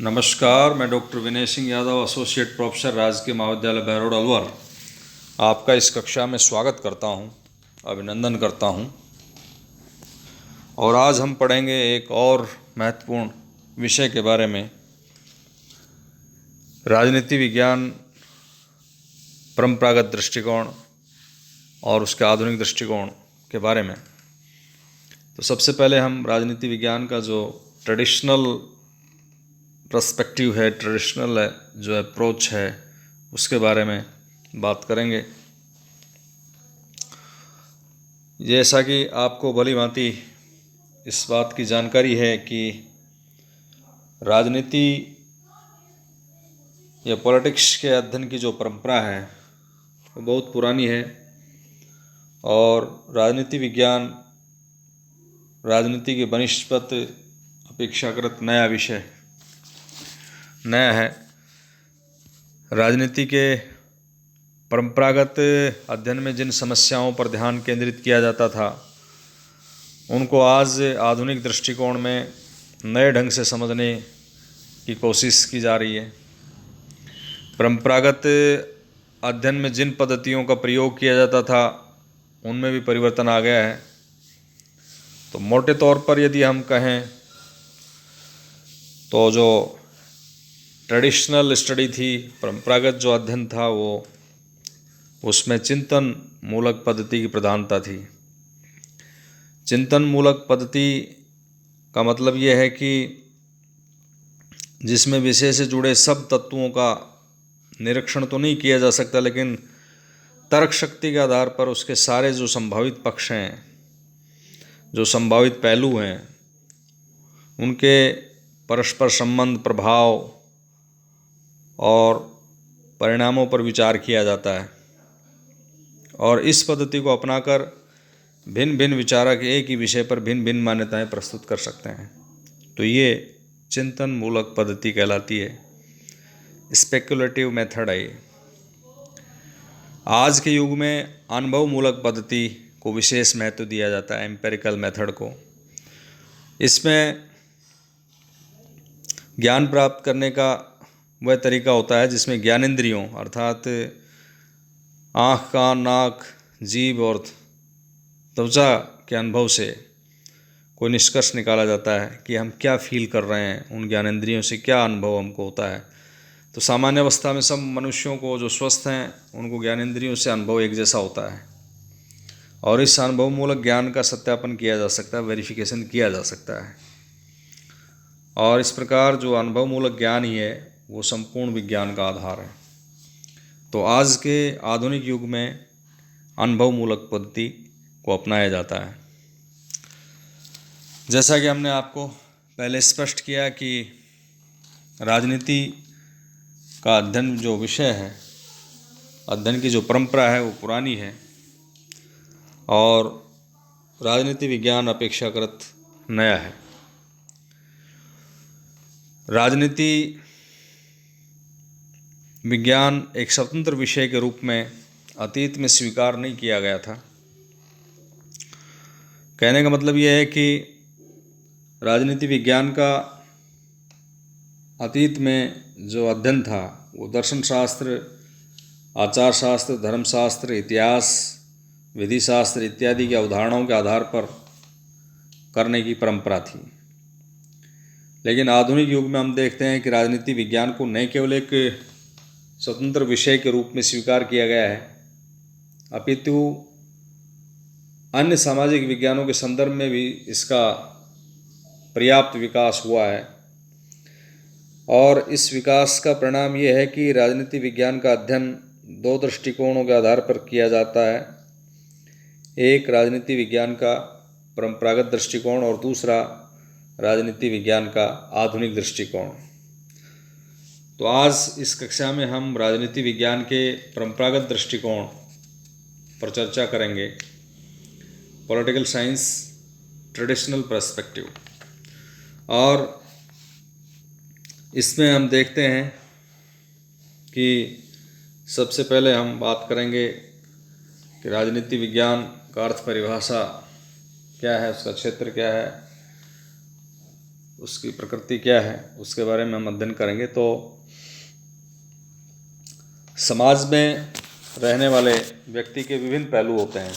नमस्कार, मैं doctor Vinay Singh Yadav, associate professor राजकीय महाविद्यालय बहरोड अलवर, आपका इस कक्षा में स्वागत करता हूं, अभिनंदन करता हूं। और आज हम पढ़ेंगे एक और महत्वपूर्ण विषय के बारे में, राजनीति विज्ञान, परंपरागत दृष्टिकोण और उसके आधुनिक दृष्टिकोण के बारे में। तो सबसे पहले हम राजनीति विज्ञान का जो ट्रेडिशनल पर्सपेक्टिव है, ट्रेडिशनल जो अप्रोच है, उसके बारे में बात करेंगे। जैसा कि आपको भली भांति इस बात की जानकारी है कि राजनीति या पॉलिटिक्स के अध्ययन की जो परंपरा है वो बहुत पुरानी है और राजनीति विज्ञान राजनीति के बनिस्पत अपेक्षाकृत नया है। राजनीति के परंपरागत अध्ययन में जिन समस्याओं पर ध्यान केंद्रित किया जाता था, उनको आज आधुनिक दृष्टिकोण में नए ढंग से समझने की कोशिश की जा रही है। परंपरागत अध्ययन में जिन पद्धतियों का प्रयोग किया जाता था, उनमें भी परिवर्तन आ गया है। तो मोटे तौर पर यदि हम कहें तो जो ट्रेडिशनल स्टडी थी, परंपरागत जो अध्ययन था, वो उसमें चिंतन मूलक पद्धति की प्रधानता थी। चिंतन मूलक पद्धति का मतलब ये है कि जिसमें विषय से जुड़े सब तत्वों का निरीक्षण तो नहीं किया जा सकता, लेकिन तर्क शक्ति के आधार पर उसके सारे जो संभावित पक्ष हैं, जो संभावित पहलू हैं, उनके परस्पर संबंध, प्रभाव और परिणामों पर विचार किया जाता है। और इस पद्धति को अपनाकर भिन्न भिन्न विचारक एक ही विषय पर भिन्न भिन्न मान्यताएं प्रस्तुत कर सकते हैं। तो ये चिंतन मूलक पद्धति कहलाती है, स्पेकुलेटिव मेथड है ये। आज के युग में अनुभव मूलक पद्धति को विशेष महत्व दिया जाता है, एम्पेरिकल मेथड को। इसमें ज्ञान प्राप्त करने का वह तरीका होता है जिसमें ज्ञानेंद्रियों अर्थात आँख, कान, नाक, जीभ और त्वचा के अनुभव से कोई निष्कर्ष निकाला जाता है कि हम क्या फील कर रहे हैं, उन ज्ञानेंद्रियों से क्या अनुभव हमको होता है। तो सामान्य अवस्था में सब मनुष्यों को जो स्वस्थ हैं, उनको ज्ञानेंद्रियों से अनुभव एक जैसा होता है और इस अनुभव मूलक ज्ञान का सत्यापन किया जा सकता है, वेरिफिकेशन किया जा सकता है। और इस प्रकार जो अनुभव मूलक ज्ञान ही है, वो संपूर्ण विज्ञान का आधार है। तो आज के आधुनिक युग में अनुभव मूलक पद्धति को अपनाया जाता है। जैसा कि हमने आपको पहले स्पष्ट किया कि राजनीति का अध्ययन जो विषय है, अध्ययन की जो परंपरा है, वो पुरानी है और राजनीति विज्ञान अपेक्षाकृत नया है। राजनीति विज्ञान एक स्वतंत्र विषय के रूप में अतीत में स्वीकार नहीं किया गया था। कहने का मतलब यह है कि राजनीति विज्ञान का अतीत में जो अध्ययन था, वो दर्शन शास्त्र, आचार शास्त्र, धर्मशास्त्र, इतिहास, विधि शास्त्र इत्यादि की अवधारणाओं के आधार पर करने की परंपरा थी। लेकिन आधुनिक युग में हम देखते हैं कि राजनीति विज्ञान को न केवल एक स्वतंत्र विषय के रूप में स्वीकार किया गया है, अपितु अन्य सामाजिक विज्ञानों के संदर्भ में भी इसका पर्याप्त विकास हुआ है। और इस विकास का परिणाम ये है कि राजनीति विज्ञान का अध्ययन दो दृष्टिकोणों के आधार पर किया जाता है। एक राजनीति विज्ञान का परंपरागत दृष्टिकोण और दूसरा राजनीति विज्ञान का आधुनिक दृष्टिकोण। तो आज इस कक्षा में हम राजनीति विज्ञान के परंपरागत दृष्टिकोण पर चर्चा करेंगे, पॉलिटिकल साइंस ट्रेडिशनल पर्सपेक्टिव। और इसमें हम देखते हैं कि सबसे पहले हम बात करेंगे कि राजनीति विज्ञान का अर्थ परिभाषा क्या है, उसका क्षेत्र क्या है, उसकी प्रकृति क्या है, उसके बारे में हम अध्ययन करेंगे। तो समाज में रहने वाले व्यक्ति के विभिन्न पहलू होते हैं,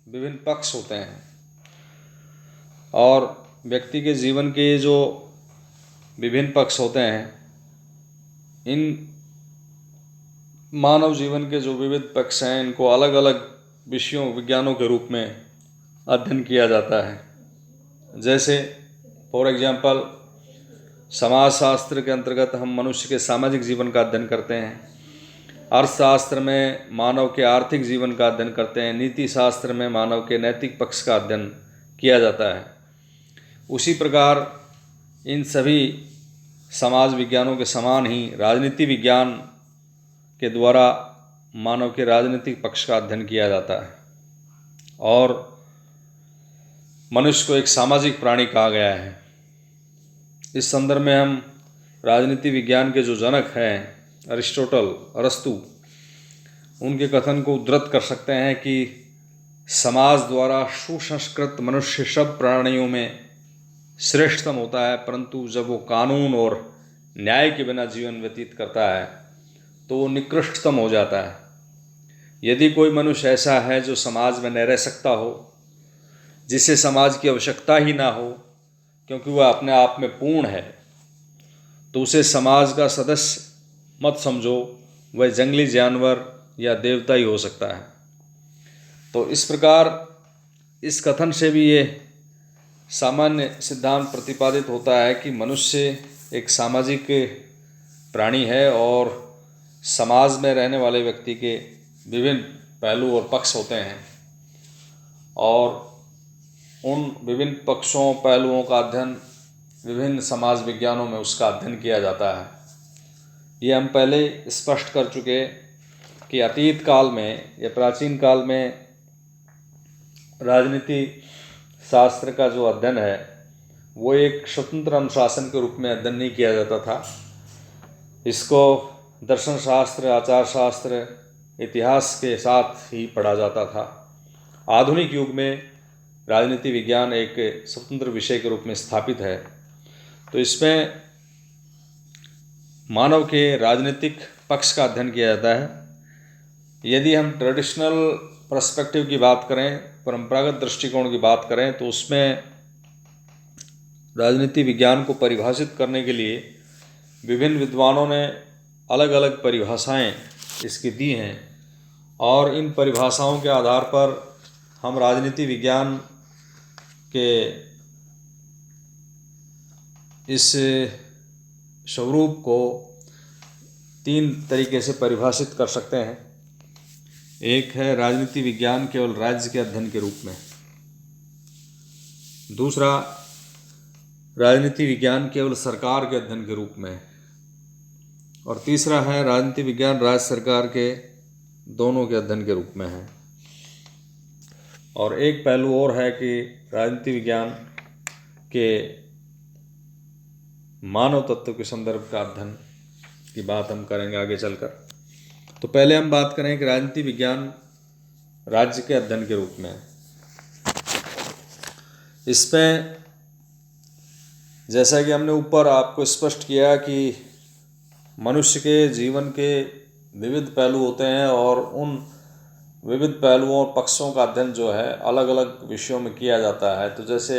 विभिन्न पक्ष होते हैं, और व्यक्ति के जीवन के जो विभिन्न पक्ष होते हैं, इन मानव जीवन के जो विविध पक्ष हैं, इनको अलग अलग विषयों, विज्ञानों के रूप में अध्ययन किया जाता है। जैसे फॉर एग्जाम्पल, समाजशास्त्र के अंतर्गत हम मनुष्य के सामाजिक जीवन का अध्ययन करते हैं, अर्थशास्त्र में मानव के आर्थिक जीवन का अध्ययन करते हैं, नीति शास्त्र में मानव के नैतिक पक्ष का अध्ययन किया जाता है। उसी प्रकार इन सभी समाज विज्ञानों के समान ही राजनीति विज्ञान के द्वारा मानव के राजनीतिक पक्ष का अध्ययन किया जाता है, और मनुष्य को एक सामाजिक प्राणी कहा गया है। इस संदर्भ में हम राजनीति विज्ञान के जो जनक हैं अरिस्टोटल, अरस्तु, उनके कथन को उद्धृत कर सकते हैं कि समाज द्वारा सुसंस्कृत मनुष्य सब प्राणियों में श्रेष्ठतम होता है, परंतु जब वो कानून और न्याय के बिना जीवन व्यतीत करता है तो वो निकृष्टतम हो जाता है। यदि कोई मनुष्य ऐसा है जो समाज में न रह सकता हो, जिसे समाज की आवश्यकता ही ना हो क्योंकि वह अपने आप में पूर्ण है, तो उसे समाज का सदस्य मत समझो, वह जंगली जानवर या देवता ही हो सकता है। तो इस प्रकार इस कथन से भी ये सामान्य सिद्धांत प्रतिपादित होता है कि मनुष्य एक सामाजिक प्राणी है, और समाज में रहने वाले व्यक्ति के विभिन्न पहलू और पक्ष होते हैं, और उन विभिन्न पक्षों, पहलुओं का अध्ययन विभिन्न समाज विज्ञानों में उसका अध्ययन किया जाता है। ये हम पहले स्पष्ट कर चुके कि अतीत काल में या प्राचीन काल में राजनीति शास्त्र का जो अध्ययन है वो एक स्वतंत्र अनुशासन के रूप में अध्ययन नहीं किया जाता था। इसको दर्शन शास्त्र, आचार शास्त्र, इतिहास के साथ ही पढ़ा जाता था। आधुनिक युग में राजनीति विज्ञान एक स्वतंत्र विषय के रूप में स्थापित है। तो इसमें मानव के राजनीतिक पक्ष का अध्ययन किया जाता है। यदि हम ट्रेडिशनल पर्सपेक्टिव की बात करें, परंपरागत दृष्टिकोण की बात करें, तो उसमें राजनीति विज्ञान को परिभाषित करने के लिए विभिन्न विद्वानों ने अलग अलग परिभाषाएं इसकी दी हैं, और इन परिभाषाओं के आधार पर हम राजनीति विज्ञान के इस स्वरूप को तीन तरीके से परिभाषित कर सकते हैं। एक है राजनीति विज्ञान केवल राज्य के अध्ययन के रूप में, दूसरा राजनीति विज्ञान केवल सरकार के अध्ययन के रूप में, और तीसरा है राजनीति विज्ञान राज्य सरकार के दोनों के अध्ययन के रूप में है। और एक पहलू और है कि राजनीति विज्ञान के मानव तत्व के संदर्भ का अध्ययन की बात हम करेंगे आगे चलकर। तो पहले हम बात करें कि राजनीति विज्ञान राज्य के अध्ययन के रूप में। इसमें जैसा कि हमने ऊपर आपको स्पष्ट किया कि मनुष्य के जीवन के विविध पहलू होते हैं, और उन विविध पहलुओं और पक्षों का अध्ययन जो है अलग अलग विषयों में किया जाता है। तो जैसे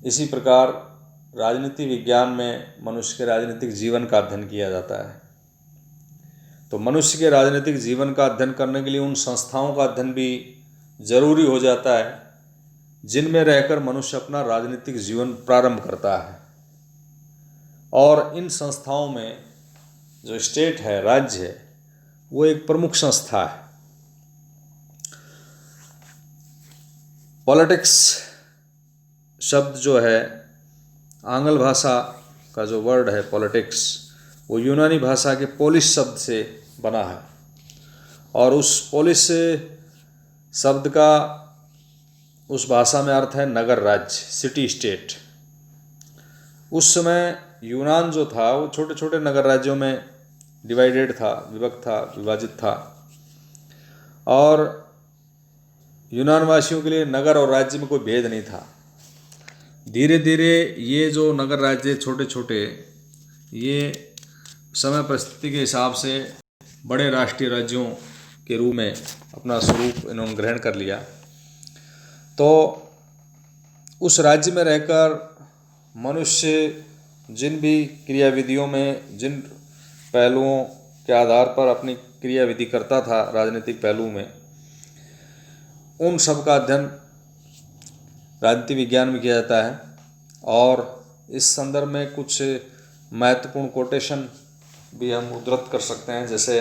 इसी प्रकार राजनीति विज्ञान में मनुष्य के राजनीतिक जीवन का अध्ययन किया जाता है। तो मनुष्य के राजनीतिक जीवन का अध्ययन करने के लिए उन संस्थाओं का अध्ययन भी जरूरी हो जाता है जिनमें रहकर मनुष्य अपना राजनीतिक जीवन प्रारंभ करता है। और इन संस्थाओं में जो स्टेट है, राज्य है, वो एक प्रमुख संस्था है। पॉलिटिक्स शब्द जो है, आंग्ल भाषा का जो वर्ड है पॉलिटिक्स, वो यूनानी भाषा के पोलिस शब्द से बना है, और उस पोलिस शब्द का उस भाषा में अर्थ है नगर राज्य, सिटी स्टेट। उस समय यूनान जो था वो छोटे छोटे नगर राज्यों में डिवाइडेड था, विभक्त था, विभाजित था, और यूनान वासियों के लिए नगर और राज्य में कोई भेद नहीं था। धीरे धीरे ये जो नगर राज्य छोटे छोटे, ये समय परिस्थिति के हिसाब से बड़े राष्ट्रीय राज्यों के रूप में अपना स्वरूप इन्होंने ग्रहण कर लिया। तो उस राज्य में रहकर मनुष्य जिन भी क्रियाविधियों में, जिन पहलुओं के आधार पर अपनी क्रियाविधि करता था राजनीतिक पहलू में, उन सब का अध्ययन राजनीति विज्ञान में किया जाता है। और इस संदर्भ में कुछ महत्वपूर्ण कोटेशन भी हम उद्धृत कर सकते हैं। जैसे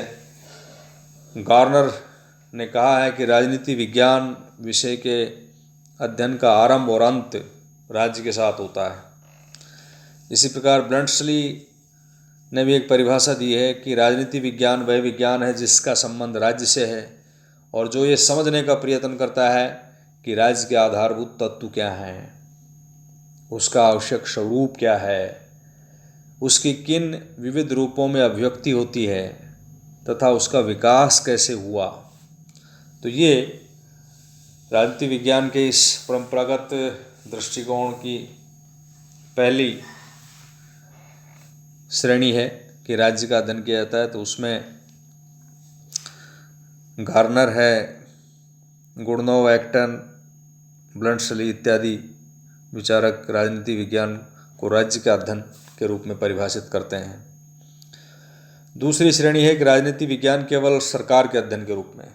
गार्नर ने कहा है कि राजनीति विज्ञान विषय के अध्ययन का आरंभ और अंत राज्य के साथ होता है। इसी प्रकार ब्लंट्सली ने भी एक परिभाषा दी है कि राजनीति विज्ञान वह विज्ञान है जिसका संबंध राज्य से है और जो ये समझने का प्रयत्न करता है कि राज्य के आधारभूत तत्व क्या हैं, उसका आवश्यक स्वरूप क्या है, उसकी किन विविध रूपों में अभिव्यक्ति होती है तथा उसका विकास कैसे हुआ। तो ये राजनीति विज्ञान के इस परंपरागत दृष्टिकोण की पहली श्रेणी है कि राज्य का अध्ययन किया जाता है। तो उसमें गार्नर है, गुडनोव, एक्टन, ब्लंट्सली इत्यादि विचारक राजनीति विज्ञान को राज्य के अध्ययन के रूप में परिभाषित करते हैं। दूसरी श्रेणी है कि राजनीति विज्ञान केवल सरकार के अध्ययन के रूप में।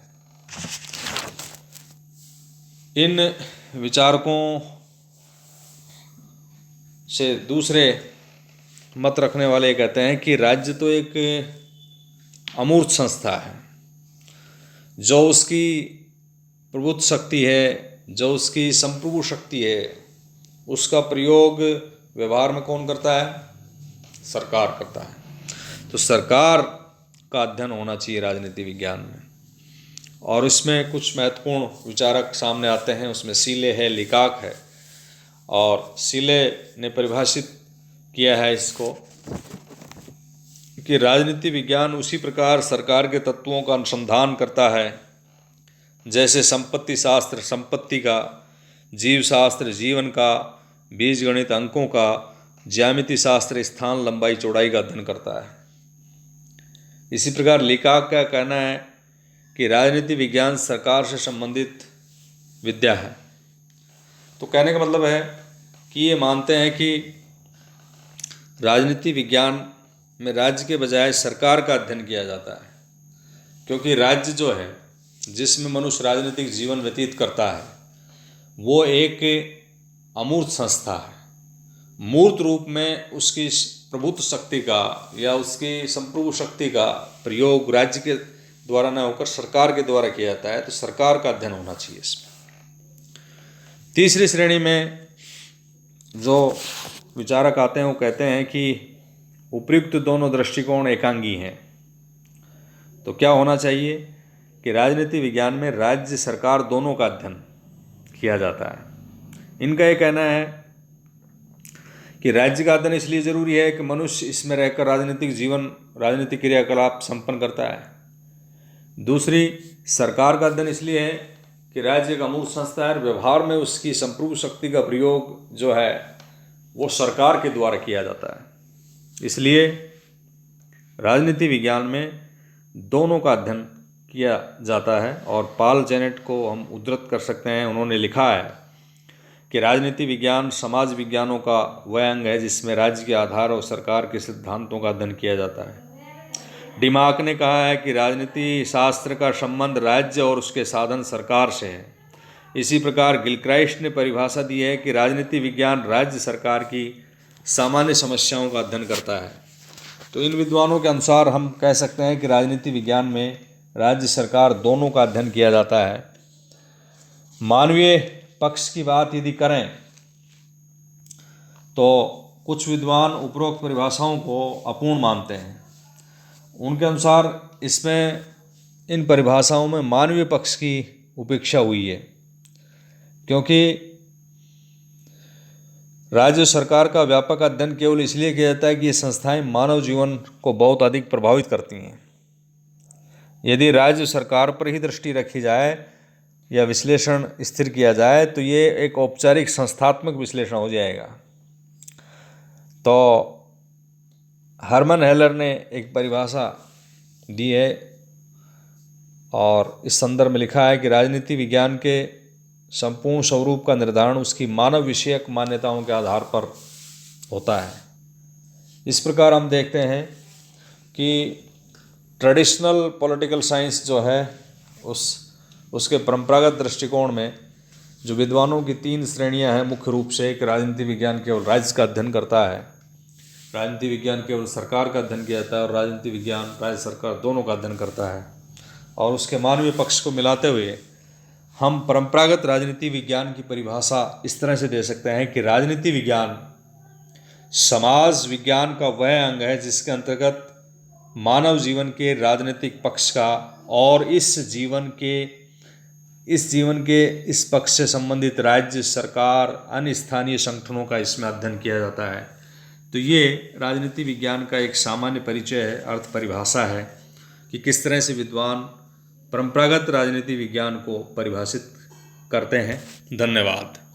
इन विचारकों से दूसरे मत रखने वाले कहते हैं कि राज्य तो एक अमूर्त संस्था है, जो उसकी प्रभुत्व शक्ति है, जो उसकी संप्रभु शक्ति है, उसका प्रयोग व्यवहार में कौन करता है? सरकार करता है। तो सरकार का अध्ययन होना चाहिए राजनीति विज्ञान में। और इसमें कुछ महत्वपूर्ण विचारक सामने आते हैं। उसमें सीले है, लिकाक है। और सीले ने परिभाषित किया है इसको कि राजनीति विज्ञान उसी प्रकार सरकार के तत्वों का अनुसंधान करता है जैसे संपत्ति शास्त्र संपत्ति का, जीव शास्त्र जीवन का, बीज गणित अंकों का, ज्यामिति शास्त्र स्थान लंबाई चौड़ाई का अध्ययन करता है। इसी प्रकार लिकाक का कहना है कि राजनीति विज्ञान सरकार से संबंधित विद्या है। तो कहने का मतलब है कि ये मानते हैं कि राजनीति विज्ञान में राज्य के बजाय सरकार का अध्ययन किया जाता है, क्योंकि राज्य जो है जिसमें मनुष्य राजनीतिक जीवन व्यतीत करता है वो एक अमूर्त संस्था है। मूर्त रूप में उसकी प्रभुत्व शक्ति का या उसकी संप्रभु शक्ति का प्रयोग राज्य के द्वारा न होकर सरकार के द्वारा किया जाता है। तो सरकार का अध्ययन होना चाहिए इसमें। तीसरी श्रेणी में जो विचारक आते हैं वो कहते हैं कि उपयुक्त दोनों दृष्टिकोण एकांगी हैं। तो क्या होना चाहिए कि राजनीति विज्ञान में राज्य सरकार दोनों का अध्ययन किया जाता है। इनका ये कहना है कि राज्य का अध्ययन इसलिए ज़रूरी है कि मनुष्य इसमें रहकर राजनीतिक जीवन, राजनीतिक क्रियाकलाप संपन्न करता है। दूसरी, सरकार का अध्ययन इसलिए है कि राज्य एक अमूर्त संस्था है, व्यवहार में उसकी संप्रभु शक्ति का प्रयोग जो है वो सरकार के द्वारा किया जाता है। इसलिए राजनीति विज्ञान में दोनों का अध्ययन किया जाता है। और पॉल जेनेट को हम उद्धृत कर सकते हैं। उन्होंने लिखा है कि राजनीति विज्ञान समाज विज्ञानों का वह अंग है जिसमें राज्य के आधार और सरकार के सिद्धांतों का अध्ययन किया जाता है। डिमाक ने कहा है कि राजनीति शास्त्र का संबंध राज्य और उसके साधन सरकार से है। इसी प्रकार गिलक्राइस्ट ने परिभाषा दी है कि राजनीति विज्ञान राज्य सरकार की सामान्य समस्याओं का अध्ययन करता है। तो इन विद्वानों के अनुसार हम कह सकते हैं कि राजनीति विज्ञान में राज्य सरकार दोनों का अध्ययन किया जाता है। मानवीय पक्ष की बात यदि करें तो कुछ विद्वान उपरोक्त परिभाषाओं को अपूर्ण मानते हैं। उनके अनुसार इसमें इन परिभाषाओं में मानवीय पक्ष की उपेक्षा हुई है, क्योंकि राज्य सरकार का व्यापक अध्ययन केवल इसलिए किया जाता है कि ये संस्थाएं मानव जीवन को बहुत अधिक प्रभावित करती हैं। यदि राज्य सरकार पर ही दृष्टि रखी जाए या विश्लेषण स्थिर किया जाए तो ये एक औपचारिक संस्थात्मक विश्लेषण हो जाएगा। तो हरमन हेलर ने एक परिभाषा दी है और इस संदर्भ में लिखा है कि राजनीति विज्ञान के संपूर्ण स्वरूप का निर्धारण उसकी मानव विषयक मान्यताओं के आधार पर होता है। इस प्रकार हम देखते हैं कि ट्रेडिशनल पॉलिटिकल साइंस जो है उसके परंपरागत दृष्टिकोण में जो विद्वानों की 3 श्रेणियां हैं मुख्य रूप से। एक राजनीति विज्ञान केवल राज्य का अध्ययन करता है, राजनीति विज्ञान केवल सरकार का अध्ययन किया जाता है और राजनीति विज्ञान राज्य सरकार दोनों का अध्ययन करता है। और उसके मानवीय पक्ष को मिलाते हुए हम परंपरागत राजनीति विज्ञान की परिभाषा इस तरह से दे सकते हैं कि राजनीति विज्ञान समाज विज्ञान का वह अंग है जिसके अंतर्गत मानव जीवन के राजनीतिक पक्ष का और इस जीवन के इस पक्ष से संबंधित राज्य सरकार अन्य स्थानीय संगठनों का इसमें अध्ययन किया जाता है। तो ये राजनीति विज्ञान का एक सामान्य परिचय है, अर्थ परिभाषा है कि किस तरह से विद्वान परंपरागत राजनीति विज्ञान को परिभाषित करते हैं। धन्यवाद।